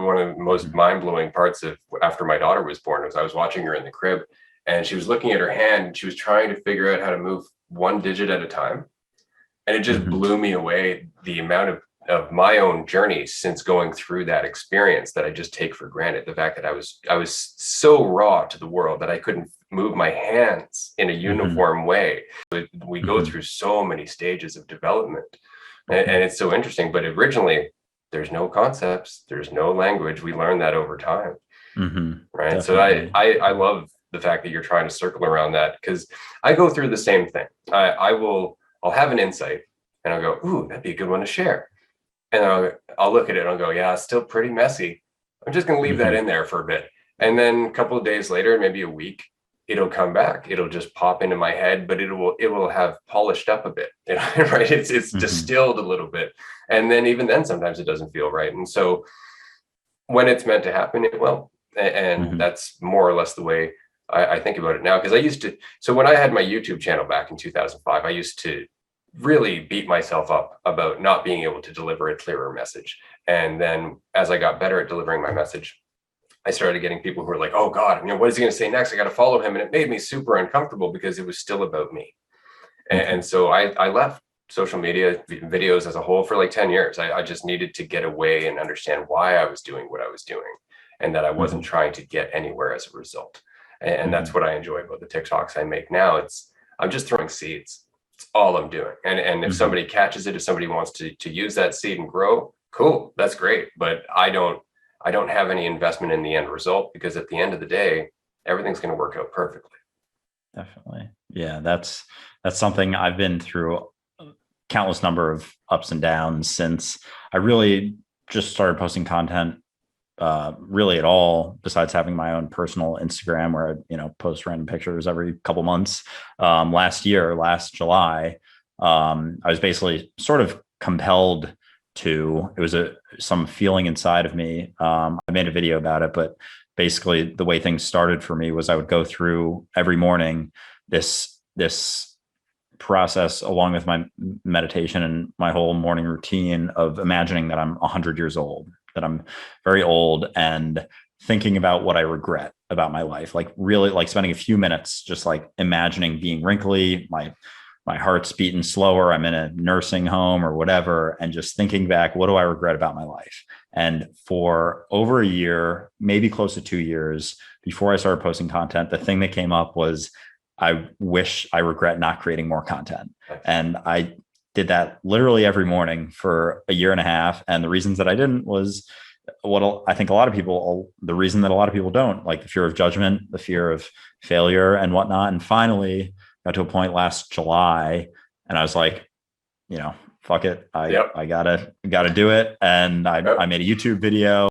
one of the most mind-blowing parts of after my daughter was born was I was watching her in the crib, and she was looking at her hand and she was trying to figure out how to move one digit at a time. And it just blew me away, the amount of my own journey since going through that experience that I just take for granted. The fact that I was so raw to the world that I couldn't move my hands in a uniform way. We go through so many stages of development, and it's so interesting. But originally, there's no concepts, there's no language. We learn that over time, right? Definitely. So I love the fact that you're trying to circle around that, because I go through the same thing. I'll have an insight and I'll go, ooh, that'd be a good one to share. And I'll look at it and I'll go, yeah, it's still pretty messy. I'm just going to leave that in there for a bit. And then a couple of days later, maybe a week, it'll come back. It'll just pop into my head, but it will have polished up a bit, right? It's distilled a little bit. And then even then, sometimes it doesn't feel right. And so when it's meant to happen, it will. And that's more or less the way I think about it now. Because so when I had my YouTube channel back in 2005, I used to really beat myself up about not being able to deliver a clearer message. And then as I got better at delivering my message, I started getting people who were like, oh God, what is he going to say next? I got to follow him. And it made me super uncomfortable because it was still about me. And so I left social media videos as a whole for like 10 years. I just needed to get away and understand why I was doing what I was doing, and that I wasn't trying to get anywhere as a result. And that's what I enjoy about the TikToks I make now. I'm just throwing seeds. It's all I'm doing. And if somebody catches it, if somebody wants to use that seed and grow, cool, that's great. But I don't have any investment in the end result, because at the end of the day, everything's going to work out perfectly. Definitely. Yeah, that's something I've been through countless number of ups and downs since I really just started posting content really at all, besides having my own personal Instagram where I post random pictures every couple months. Last July, I was basically sort of compelled to, it was some feeling inside of me. I made a video about it, but basically the way things started for me was I would go through every morning this process along with my meditation and my whole morning routine of imagining that I'm 100 years old, that I'm very old, and thinking about what I regret about my life, like really like spending a few minutes just like imagining being wrinkly, my heart's beating slower, I'm in a nursing home or whatever, and just thinking back, what do I regret about my life? And for over a year, maybe close to 2 years before I started posting content, the thing that came up was, I regret not creating more content. And I did that literally every morning for a year and a half. And the reasons that I didn't was I think the reason that a lot of people don't, like the fear of judgment, the fear of failure and whatnot. And finally got to a point last July and I was like, fuck it. I gotta do it. And I made a YouTube video.